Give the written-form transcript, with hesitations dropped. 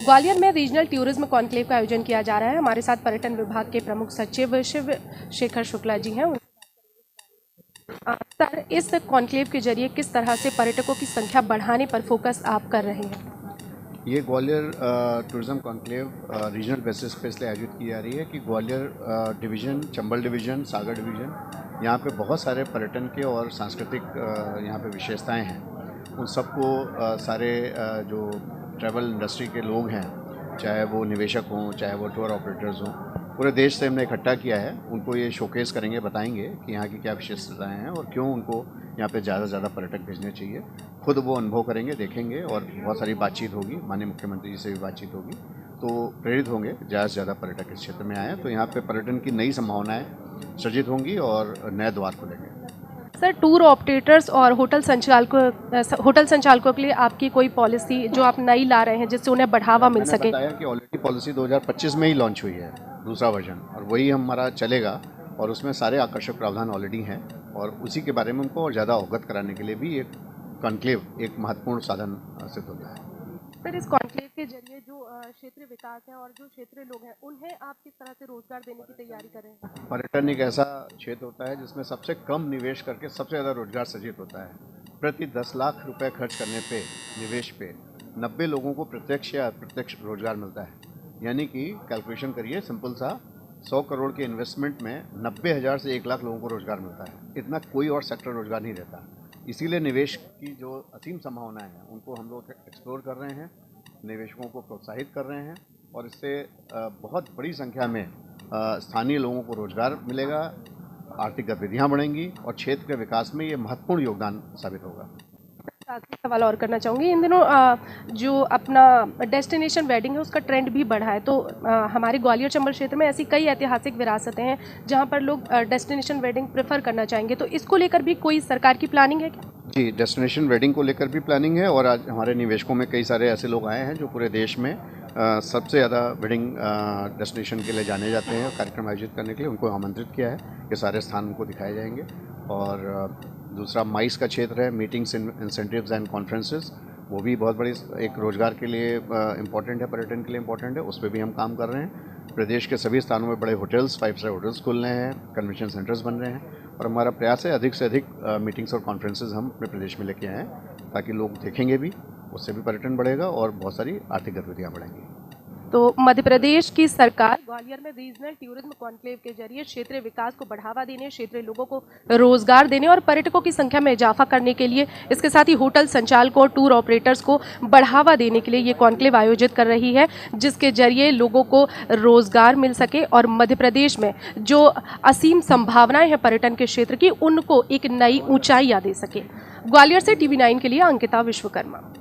ग्वालियर में regional tourism conclave का आयोजन किया जा रहा है। हमारे साथ पर्यटन विभाग के प्रमुख सचिव शिव शेखर शुक्ला जी हैं। सर, इस कॉन्क्लेव के जरिए किस तरह से पर्यटकों की संख्या बढ़ाने पर फोकस आप कर रहे हैं? ये Gwalior tourism conclave regional basis पे इसलिए आयोजित की जा रही है कि ग्वालियर डिवीज़न, चंबल डिवीज़न, सागर डिवीज़न, यहाँ पे बहुत सारे पर्यटन के और सांस्कृतिक यहाँ पे विशेषताएं हैं। उन सबको सारे जो ट्रैवल इंडस्ट्री के लोग हैं, चाहे वो निवेशक हों, चाहे वो टूर ऑपरेटर्स हों, पूरे देश से हमने इकट्ठा किया है। उनको ये शोकेस करेंगे, बताएंगे कि यहाँ की क्या विशेषताएं हैं और क्यों उनको यहाँ पे ज़्यादा से ज़्यादा पर्यटक भेजने चाहिए। खुद वो अनुभव करेंगे, देखेंगे और बहुत सारी बातचीत होगी, माननीय मुख्यमंत्री जी से भी बातचीत होगी, तो प्रेरित होंगे ज़्यादा से ज़्यादा पर्यटक इस क्षेत्र में आएँ। तो यहाँ पे पर्यटन की नई संभावनाएँ सृजित होंगी और नए द्वार खुलेंगे। सर, टूर ऑपरेटर्स और होटल संचालकों के लिए आपकी कोई पॉलिसी जो आप नई ला रहे हैं जिससे उन्हें बढ़ावा मिल सके? बताया कि ऑलरेडी पॉलिसी 2025 में ही लॉन्च हुई है, दूसरा वर्जन, और वही हमारा चलेगा और उसमें सारे आकर्षक प्रावधान ऑलरेडी हैं और उसी के बारे में उनको और ज़्यादा अवगत कराने के लिए भी एक कॉन्क्लेव एक महत्वपूर्ण साधन सिद्ध होता है। सर, इस कॉन्क्लेव के जरिए जो क्षेत्रीय विकास है और जो क्षेत्रीय लोग हैं उन्हें आप किस तरह से रोजगार देने की तैयारी कर रहे हैं? पर्यटन एक ऐसा क्षेत्र होता है जिसमें सबसे कम निवेश करके सबसे ज़्यादा रोजगार सृजित होता है। प्रति 10 लाख रुपए खर्च करने पे, निवेश पे 90 लोगों को प्रत्यक्ष या अप्रत्यक्ष रोजगार मिलता है। यानी कि कैलकुलेशन करिए, सिंपल सा, 100 करोड़ के इन्वेस्टमेंट में 90,000 से 1 लाख लोगों को रोजगार मिलता है। इतना कोई और सेक्टर रोजगार नहीं देता। इसीलिए निवेश की जो असीम संभावनाएं हैं उनको हम लोग एक्सप्लोर कर रहे हैं, निवेशकों को प्रोत्साहित कर रहे हैं और इससे बहुत बड़ी संख्या में स्थानीय लोगों को रोजगार मिलेगा, आर्थिक गतिविधियाँ बढ़ेंगी और क्षेत्र के विकास में ये महत्वपूर्ण योगदान साबित होगा। आखिरी सवाल और करना चाहूँगी, इन दिनों जो अपना डेस्टिनेशन वेडिंग है उसका ट्रेंड भी बढ़ा है, तो हमारे ग्वालियर चंबल क्षेत्र में ऐसी कई ऐतिहासिक विरासतें हैं जहाँ पर लोग डेस्टिनेशन वेडिंग प्रेफर करना चाहेंगे, तो इसको लेकर भी कोई सरकार की प्लानिंग है क्या? जी, डेस्टिनेशन वेडिंग को लेकर भी प्लानिंग है और आज हमारे निवेशकों में कई सारे ऐसे लोग आए हैं जो पूरे देश में सबसे ज़्यादा वेडिंग डेस्टिनेशन के लिए जाने जाते हैं। कार्यक्रम आयोजित करने के लिए उनको आमंत्रित किया है कि सारे स्थान उनको दिखाए जाएंगे। और दूसरा माइस का क्षेत्र है, मीटिंग्स, इंसेंटिव्स एंड कॉन्फ्रेंसेस, वो भी बहुत बड़ी एक रोजगार के लिए इम्पॉर्टेंट है, पर्यटन के लिए इम्पॉर्टेंट है, उस पर भी हम काम कर रहे हैं। प्रदेश के सभी स्थानों में बड़े होटल्स, 5 स्टार होटल्स खुल रहे हैं, कन्वेंशन सेंटर्स बन रहे हैं और हमारा प्रयास है अधिक से अधिक मीटिंग्स और कॉन्फ्रेंसेस हम अपने प्रदेश में लेके आएँ ताकि लोग देखेंगे भी, उससे भी पर्यटन बढ़ेगा और बहुत सारी आर्थिक गतिविधियाँ बढ़ेंगी। तो मध्य प्रदेश की सरकार ग्वालियर में रीजनल टूरिज्म कॉन्क्लेव के जरिए क्षेत्रीय विकास को बढ़ावा देने, क्षेत्रीय लोगों को रोजगार देने और पर्यटकों की संख्या में इजाफा करने के लिए, इसके साथ ही होटल संचालकों और टूर ऑपरेटर्स को बढ़ावा देने के लिए ये कॉन्क्लेव आयोजित कर रही है, जिसके जरिए लोगों को रोजगार मिल सके और मध्य प्रदेश में जो असीम संभावनाएं हैं पर्यटन के क्षेत्र की, उनको एक नई ऊंचाइयां दे सके। ग्वालियर से TV9 के लिए अंकिता विश्वकर्मा।